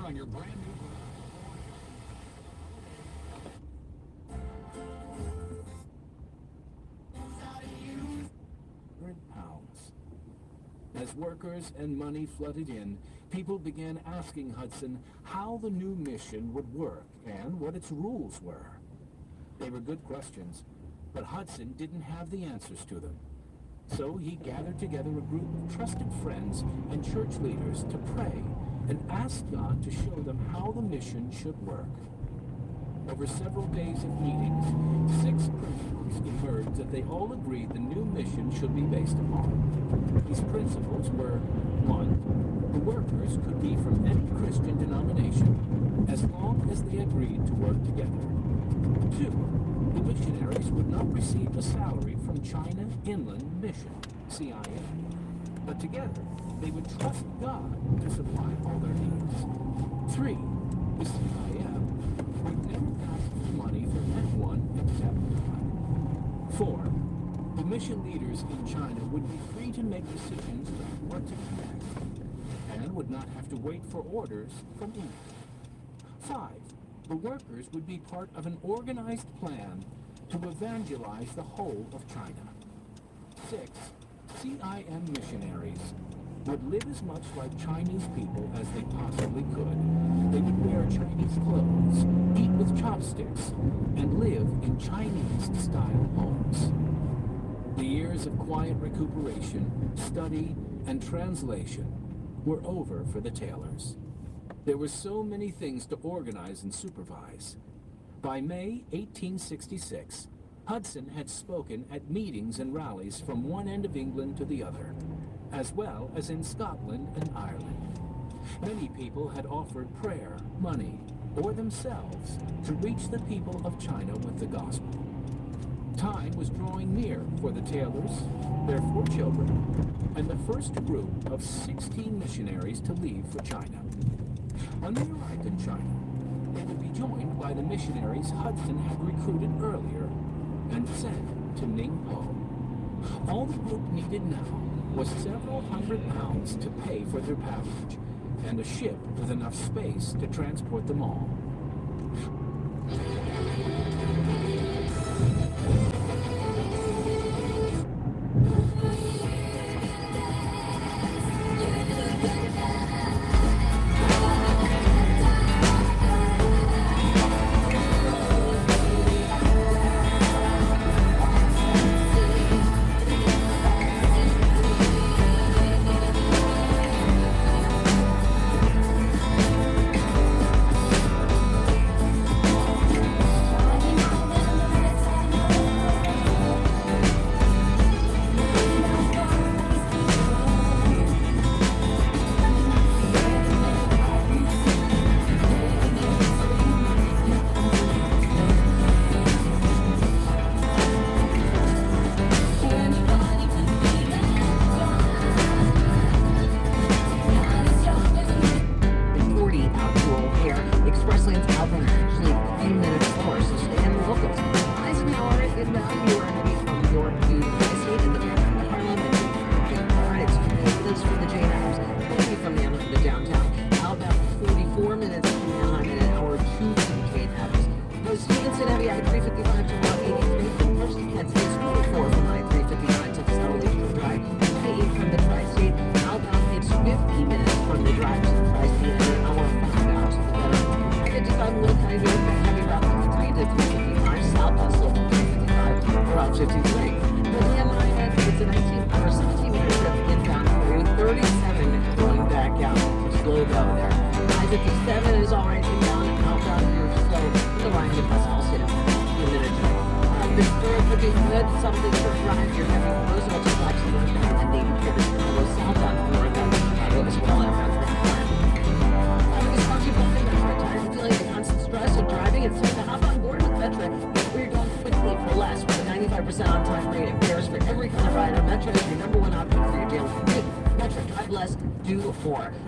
on your brand new £100. As workers and money flooded in, people began asking Hudson how the new mission would work and what its rules were. They were good questions, but Hudson didn't have the answers to them. So he gathered together a group of trusted friends and church leaders to pray and ask God to show them how the mission should work. Over several days of meetings, 6 principles emerged that they all agreed the new mission should be based upon. These principles were: 1, the workers could be from any Christian denomination as long as they agreed to work together. 2, the missionaries would not receive a salary from China Inland Mission, CIM, but together they would trust God to supply all their needs. 3, the CIM would never ask for money from anyone except God. 4, the mission leaders in China would be free to make decisions about what to do next, and would not have to wait for orders from England. 5, the workers would be part of an organized plan to evangelize the whole of China. 6, CIM missionaries would live as much like Chinese people as they possibly could. They would wear Chinese clothes, eat with chopsticks, and live in Chinese-style homes. The years of quiet recuperation, study, and translation were over for the Taylors. There were so many things to organize and supervise. By May 1866, Hudson had spoken at meetings and rallies from one end of England to the other, as well as in Scotland and Ireland. Many people had offered prayer, money, or themselves to reach the people of China with the gospel. Time was drawing near for the Taylors, their 4 children, and the first group of 16 missionaries to leave for China. When they arrived in China, they would be joined by the missionaries Hudson had recruited earlier and sent to Ningpo. All the group needed now was several £100 to pay for their passage and a ship with enough space to transport them all.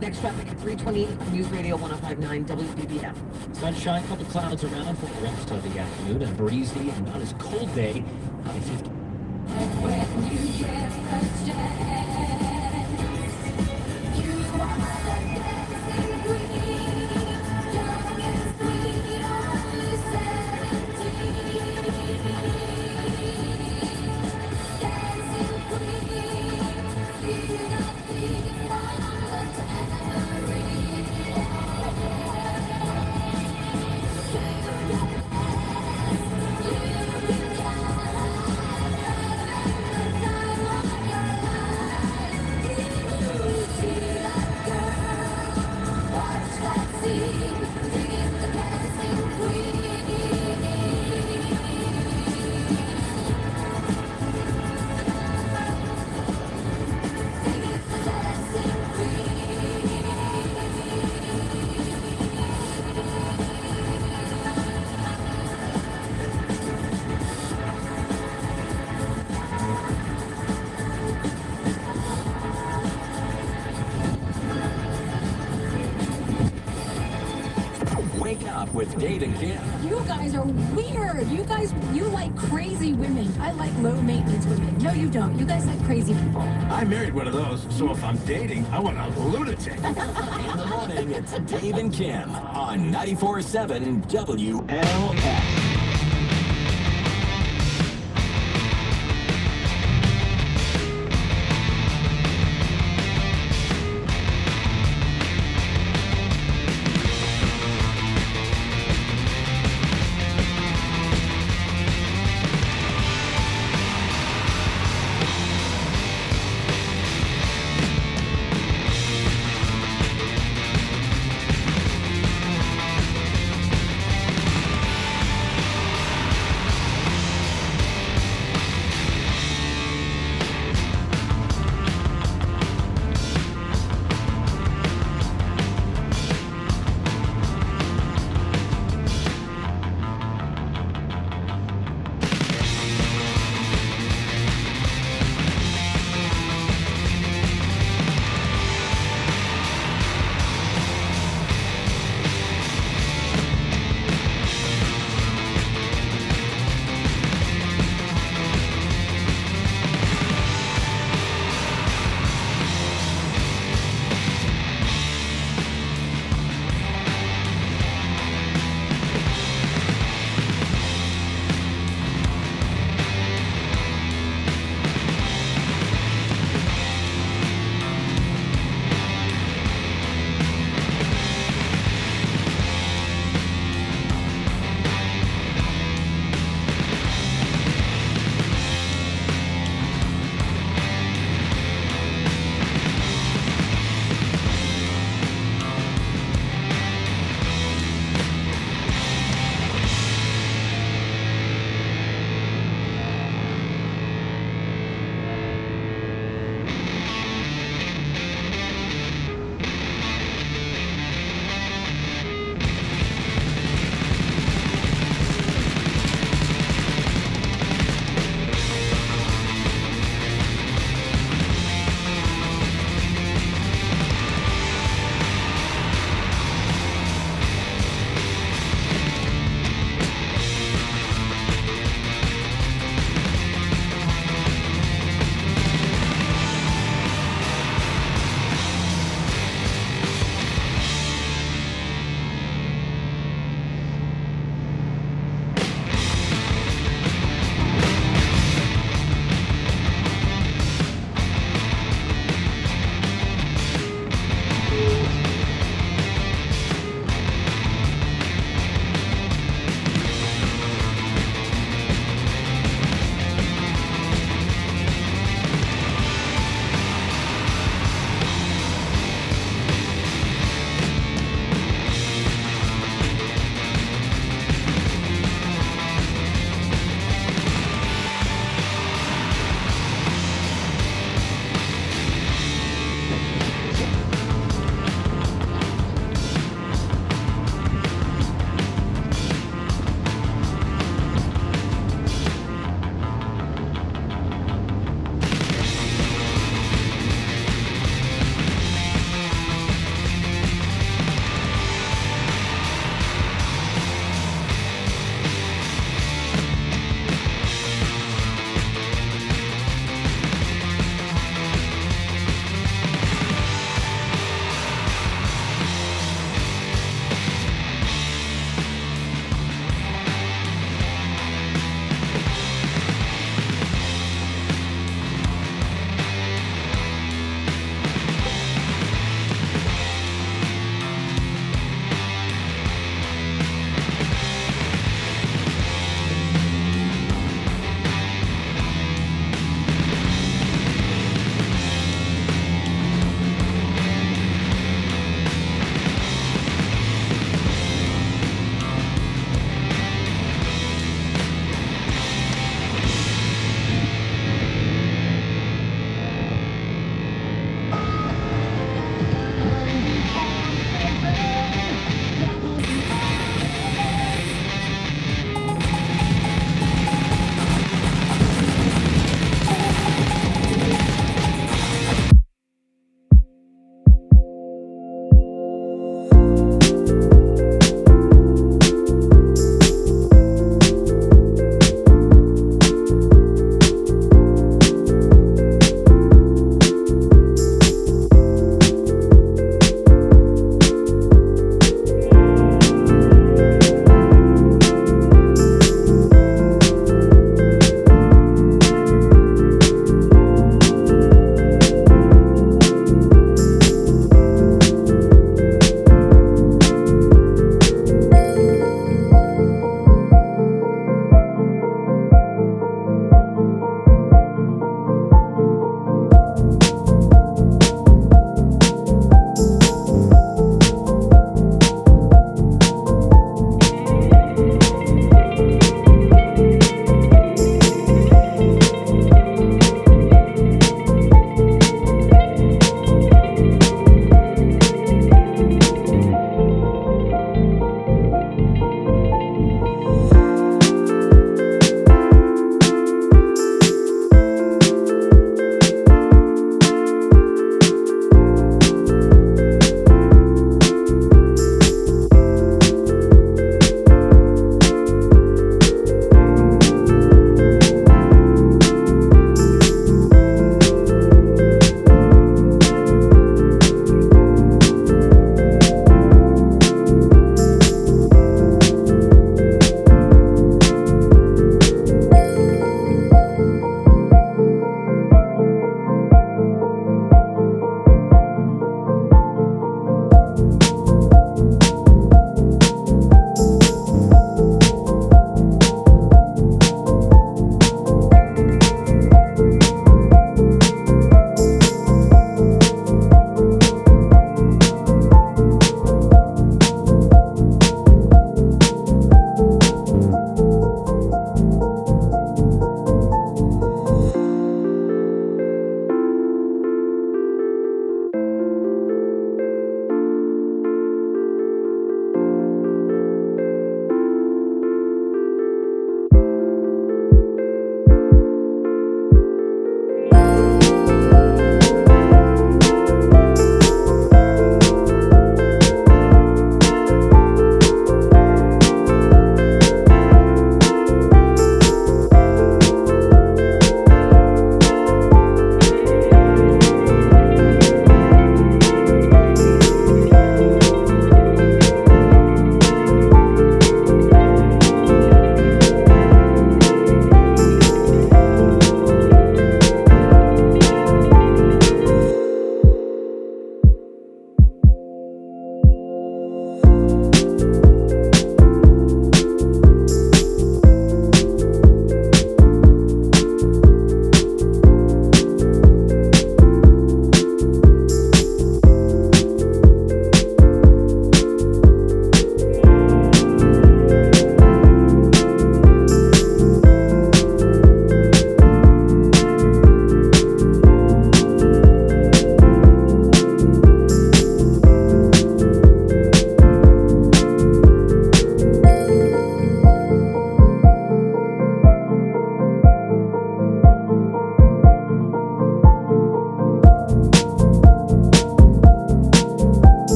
Next traffic at 328 News Radio 1059 WBBM. Sunshine, couple clouds around for the rest of the afternoon. A breezy and not as cold day. High 50. You are with Dave and Kim. You guys are weird. You like crazy women. I like low maintenance women. No, you don't. You guys like crazy people. I married one of those, so if I'm dating, I want a lunatic. In the morning, it's Dave and Kim on 94.7 WLS.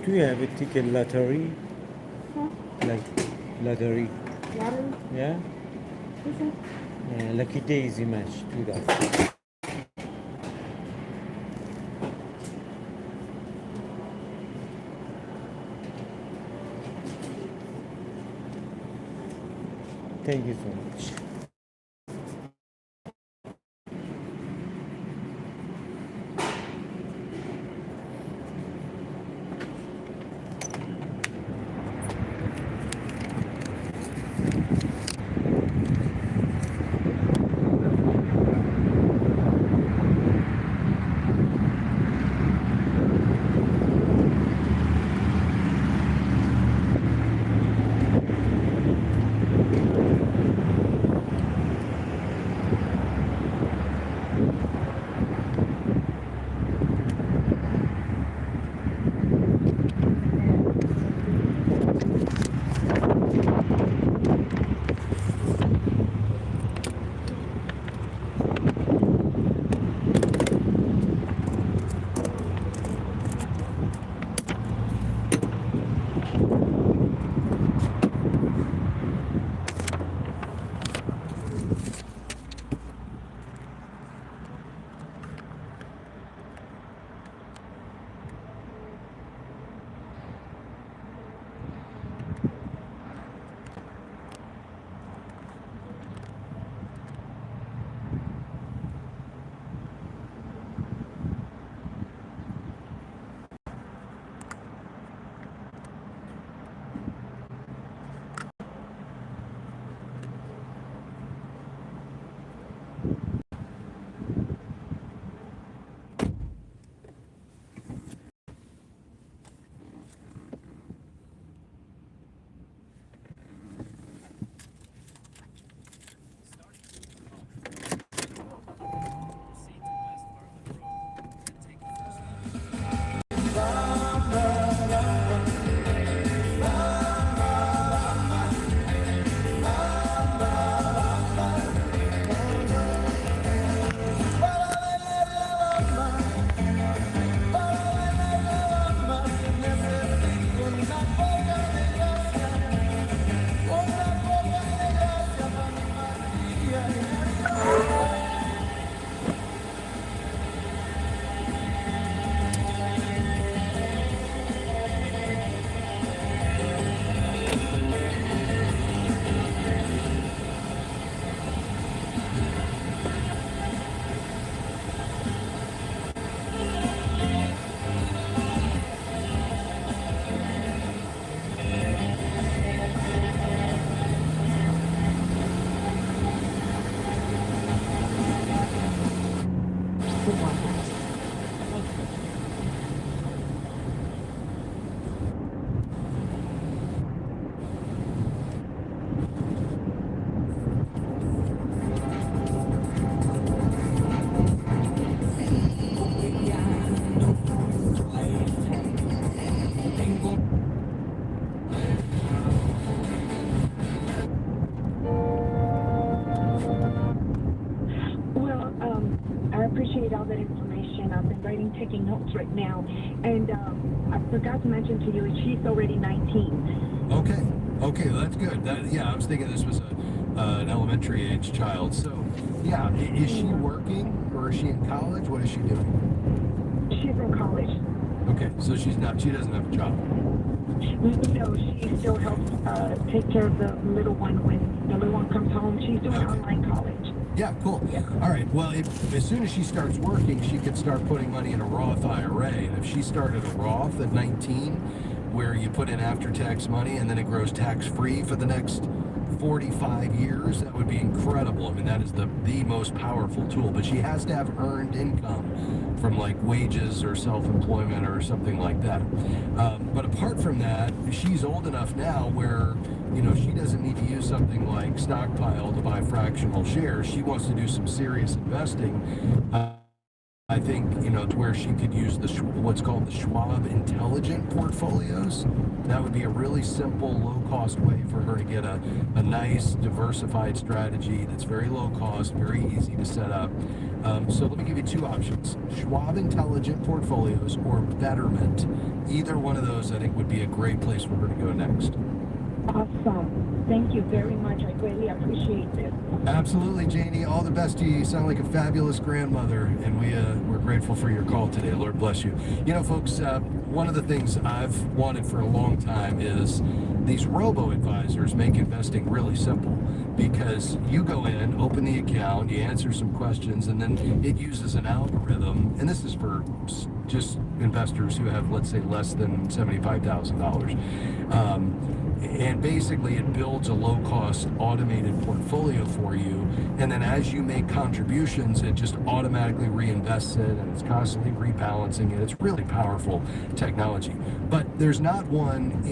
Do you have a ticket lottery? Huh? Like lottery? Lottery? Yeah? What's that? Lucky Daisy match. Do that. Thank you so much. I appreciate all that information. I've been taking notes right now. And I forgot to mention to you, she's already 19. Okay, well, that's good. Yeah, I was thinking this was an elementary age child. So, yeah, is she working or is she in college? What is she doing? She's in college. Okay, so she doesn't have a job. No, she still helps take care of the little one when the little one comes home. She's doing online college. Yeah, cool. Yeah. All right. Well, as soon as she starts working, she could start putting money in a Roth IRA. And if she started a Roth at 19, where you put in after-tax money and then it grows tax-free for the next 45 years, that would be incredible. I mean, that is the most powerful tool. But she has to have earned income from like wages or self-employment or something like that. But apart from that, she's old enough now where, you know, she doesn't need to use something like Stockpile to buy fractional shares. She wants to do some serious investing. I think, to where she could use what's called the Schwab Intelligent Portfolios. That would be a really simple, low-cost way for her to get a nice, diversified strategy that's very low cost, very easy to set up. So let me give you two options: Schwab Intelligent Portfolios or Betterment. Either one of those, I think, would be a great place for her to go next. Awesome. Thank you very much. I greatly appreciate this. Absolutely, Janie. All the best to you. You sound like a fabulous grandmother, and we're grateful for your call today. Lord bless you. Folks, one of the things I've wanted for a long time is these robo-advisors make investing really simple, because you go in, open the account, you answer some questions, and then it uses an algorithm, and this is for just investors who have, let's say, less than $75,000. And basically it builds a low-cost automated portfolio for you, and then as you make contributions, it just automatically reinvests it, and it's constantly rebalancing it. It's really powerful technology. But there's not one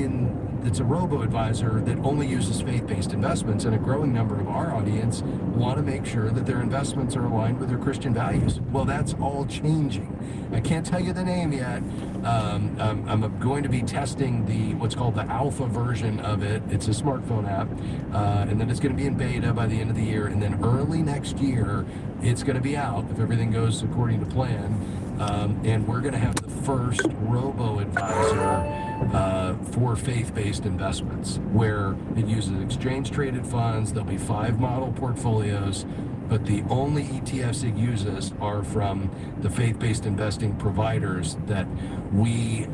that's a robo-advisor that only uses faith-based investments, and a growing number of our audience want to make sure that their investments are aligned with their Christian values. Well, that's all changing. I can't tell you the name yet. I'm going to be testing what's called the alpha version of it. It's a smartphone app, and then it's going to be in beta by the end of the year, and then early next year it's going to be out if everything goes according to plan. And we're going to have the first robo-advisor for faith-based investments, where it uses exchange-traded funds. There'll be 5 model portfolios, but the only ETFs it uses are from the faith-based investing providers that we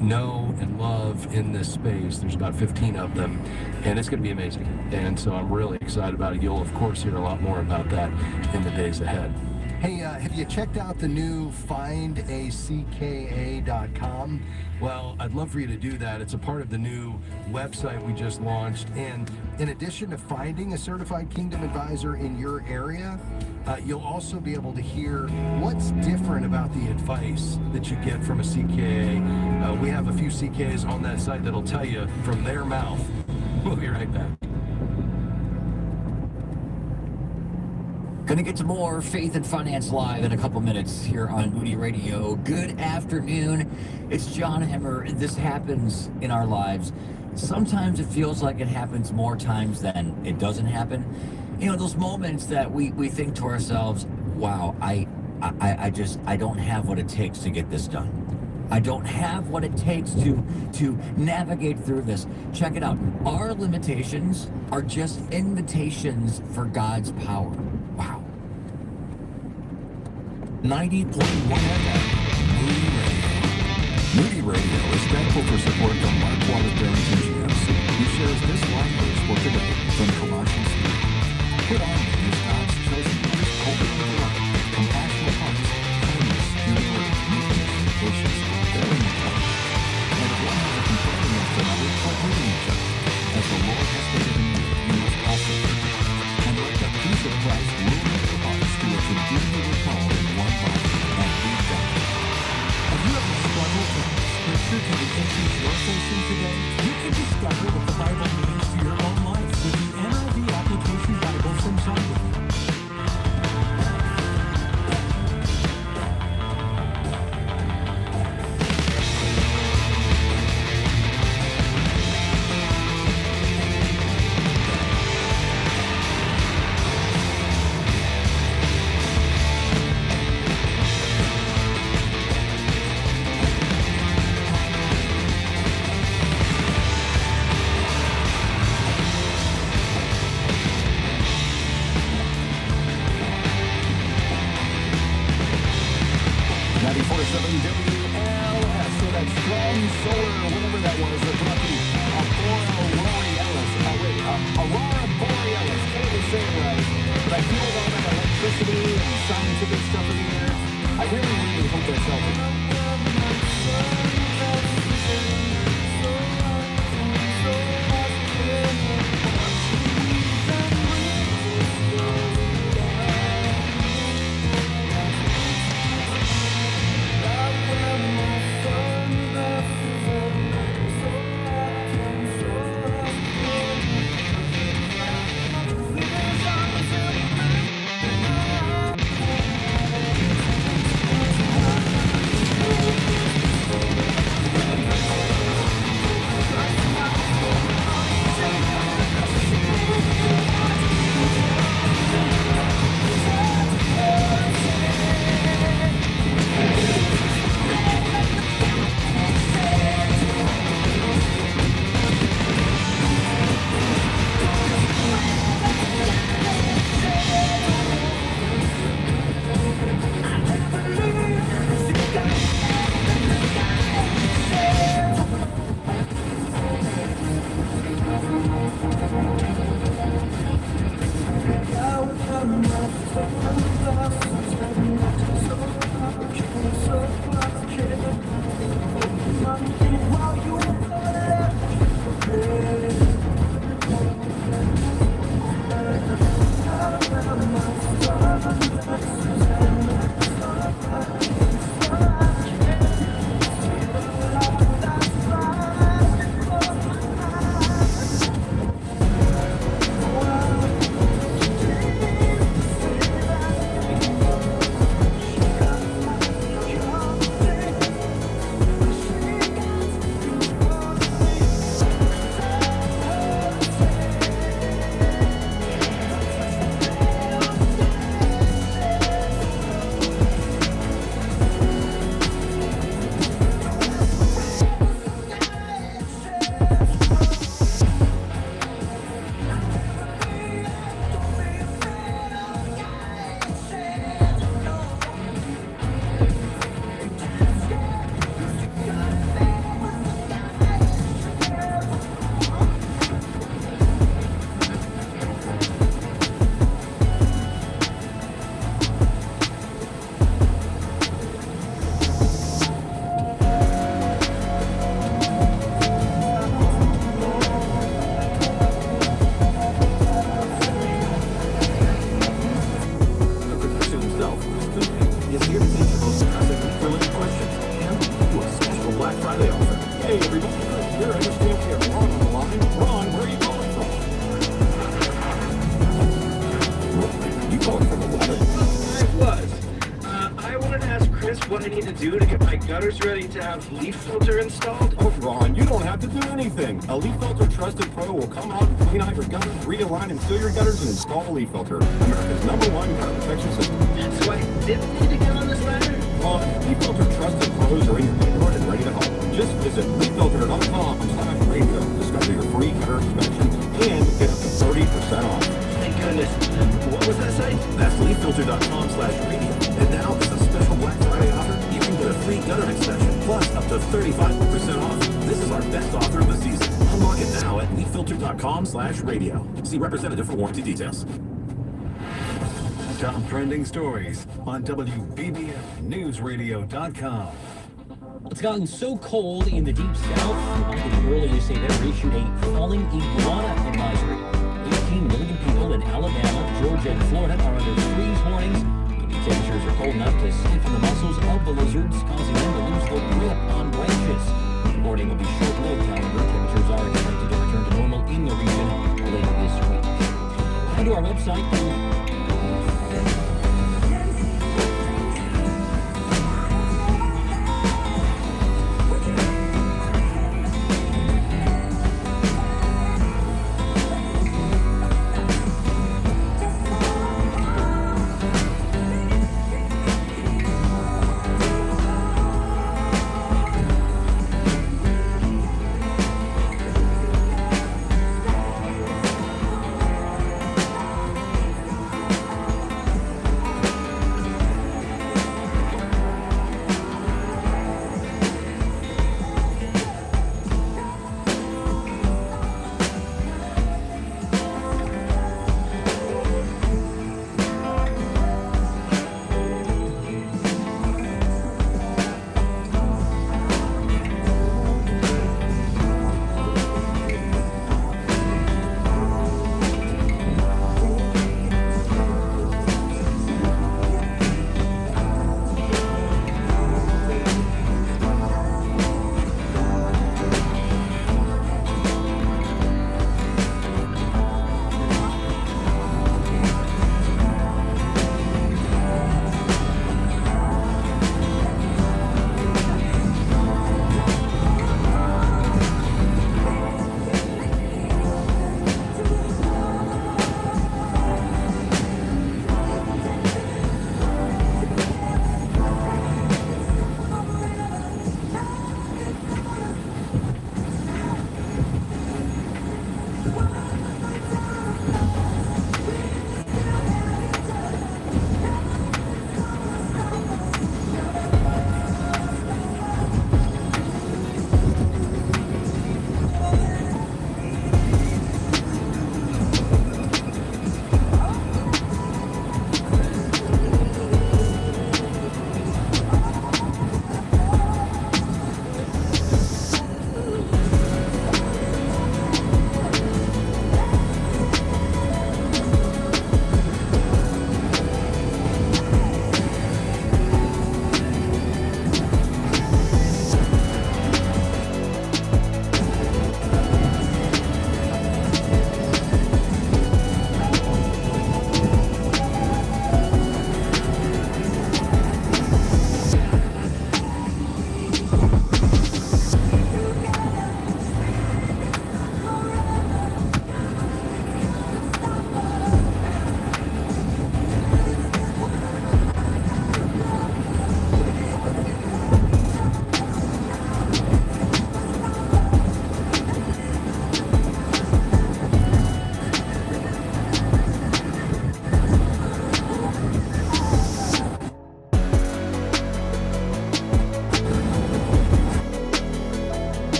know and love in this space. There's about 15 of them, and it's going to be amazing. And so I'm really excited about it. You'll, of course, hear a lot more about that in the days ahead. Hey, have you checked out the new findacka.com? Well, I'd love for you to do that. It's a part of the new website we just launched. And in addition to finding a certified Kingdom advisor in your area, you'll also be able to hear what's different about the advice that you get from a CKA. We have a few CKAs on that site that'll tell you from their mouth. We'll be right back. Going to get to more Faith and Finance Live in a couple minutes here on Moody Radio. Good afternoon. It's John Hemmer. This happens in our lives. Sometimes it feels like it happens more times than it doesn't happen. Those moments that we think to ourselves, wow, I don't have what it takes to get this done. I don't have what it takes to navigate through this. Check it out. Our limitations are just invitations for God's power. Wow. 90.1 FM, Moody Radio. Moody Radio is thankful for support from Mark Waterbury GMC, who shares this life verse for today from Colossians 3. Put on as God's chosen ones, holy and love, compassionate hearts, kindness, humility, meekness, patience, bearing each other. And if one has a complaint against another, forgiving each other, as the Lord has forgiven you, you must also forgive. And let the peace of Christ rule in your hearts, to which indeed you were called in one body, and be thankful. Have you ever struggled with Scripture to the issues you're facing today? You can discover what the Bible means to your own life with the NIV Application Bible from Sunday. what I need to do to get my gutters ready to have leaf filter installed? Oh, Ron, you don't have to do anything. A Leaf Filter Trusted Pro will come out and clean out your gutters, realign and seal your gutters, and install a leaf filter. America's #1 gutter protection system. So I didn't need to get on this ladder? Leaf Filter Trusted Pros are in your neighborhood and ready to help. Just visit leaffilter.com/radio to discover your free gutter inspection and get up to 30% off. Thank goodness. What was that site? That's leaffilter.com/radio. And now, as a special Black Friday offer, you can get a free gutter inspection plus up to 35% off. This is our best offer of the season. Unlock it now at leaffilter.com/radio. See representative for warranty details. Top trending stories on WBBMNewsRadio.com. It's gotten so cold in the deep south, the earlier say they're issued a falling iguana advisory. 18 million people in Alabama, Georgia, and Florida are under freeze warnings. The temperatures are cold enough to stiffen the muscles of the lizards, causing them to lose their grip on branches. The warning will be short-lived, however. Temperatures are expected to return to normal in the region later this week. And to our website.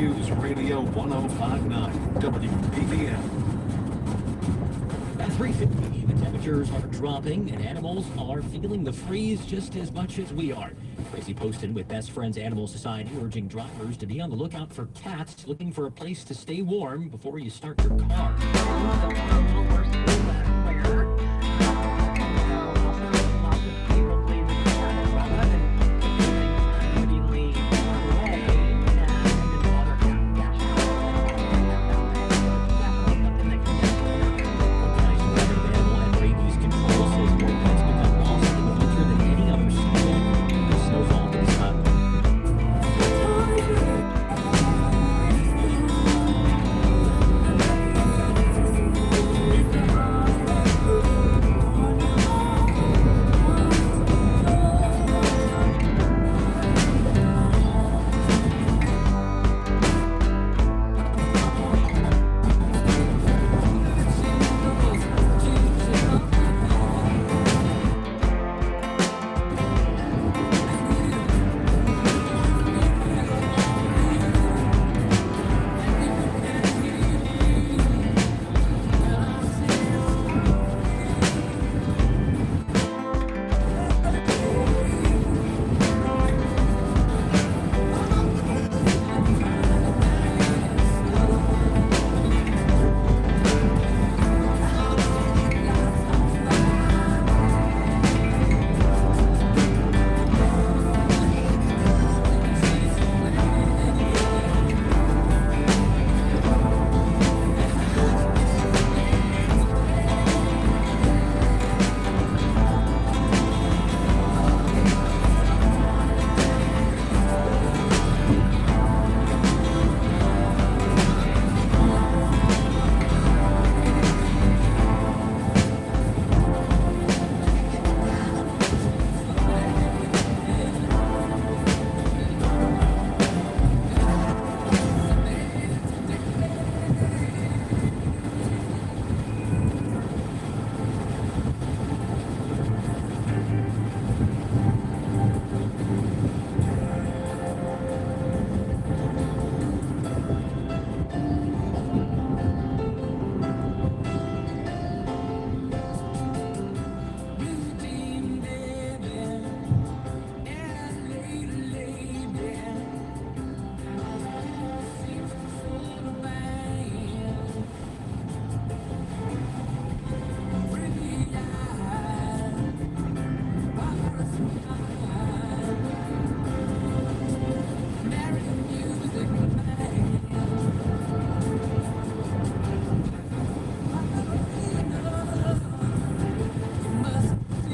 News Radio 1059 WPPM. At 3:50, the temperatures are dropping and animals are feeling the freeze just as much as we are. Tracy Poston with Best Friends Animal Society urging drivers to be on the lookout for cats looking for a place to stay warm before you start your car.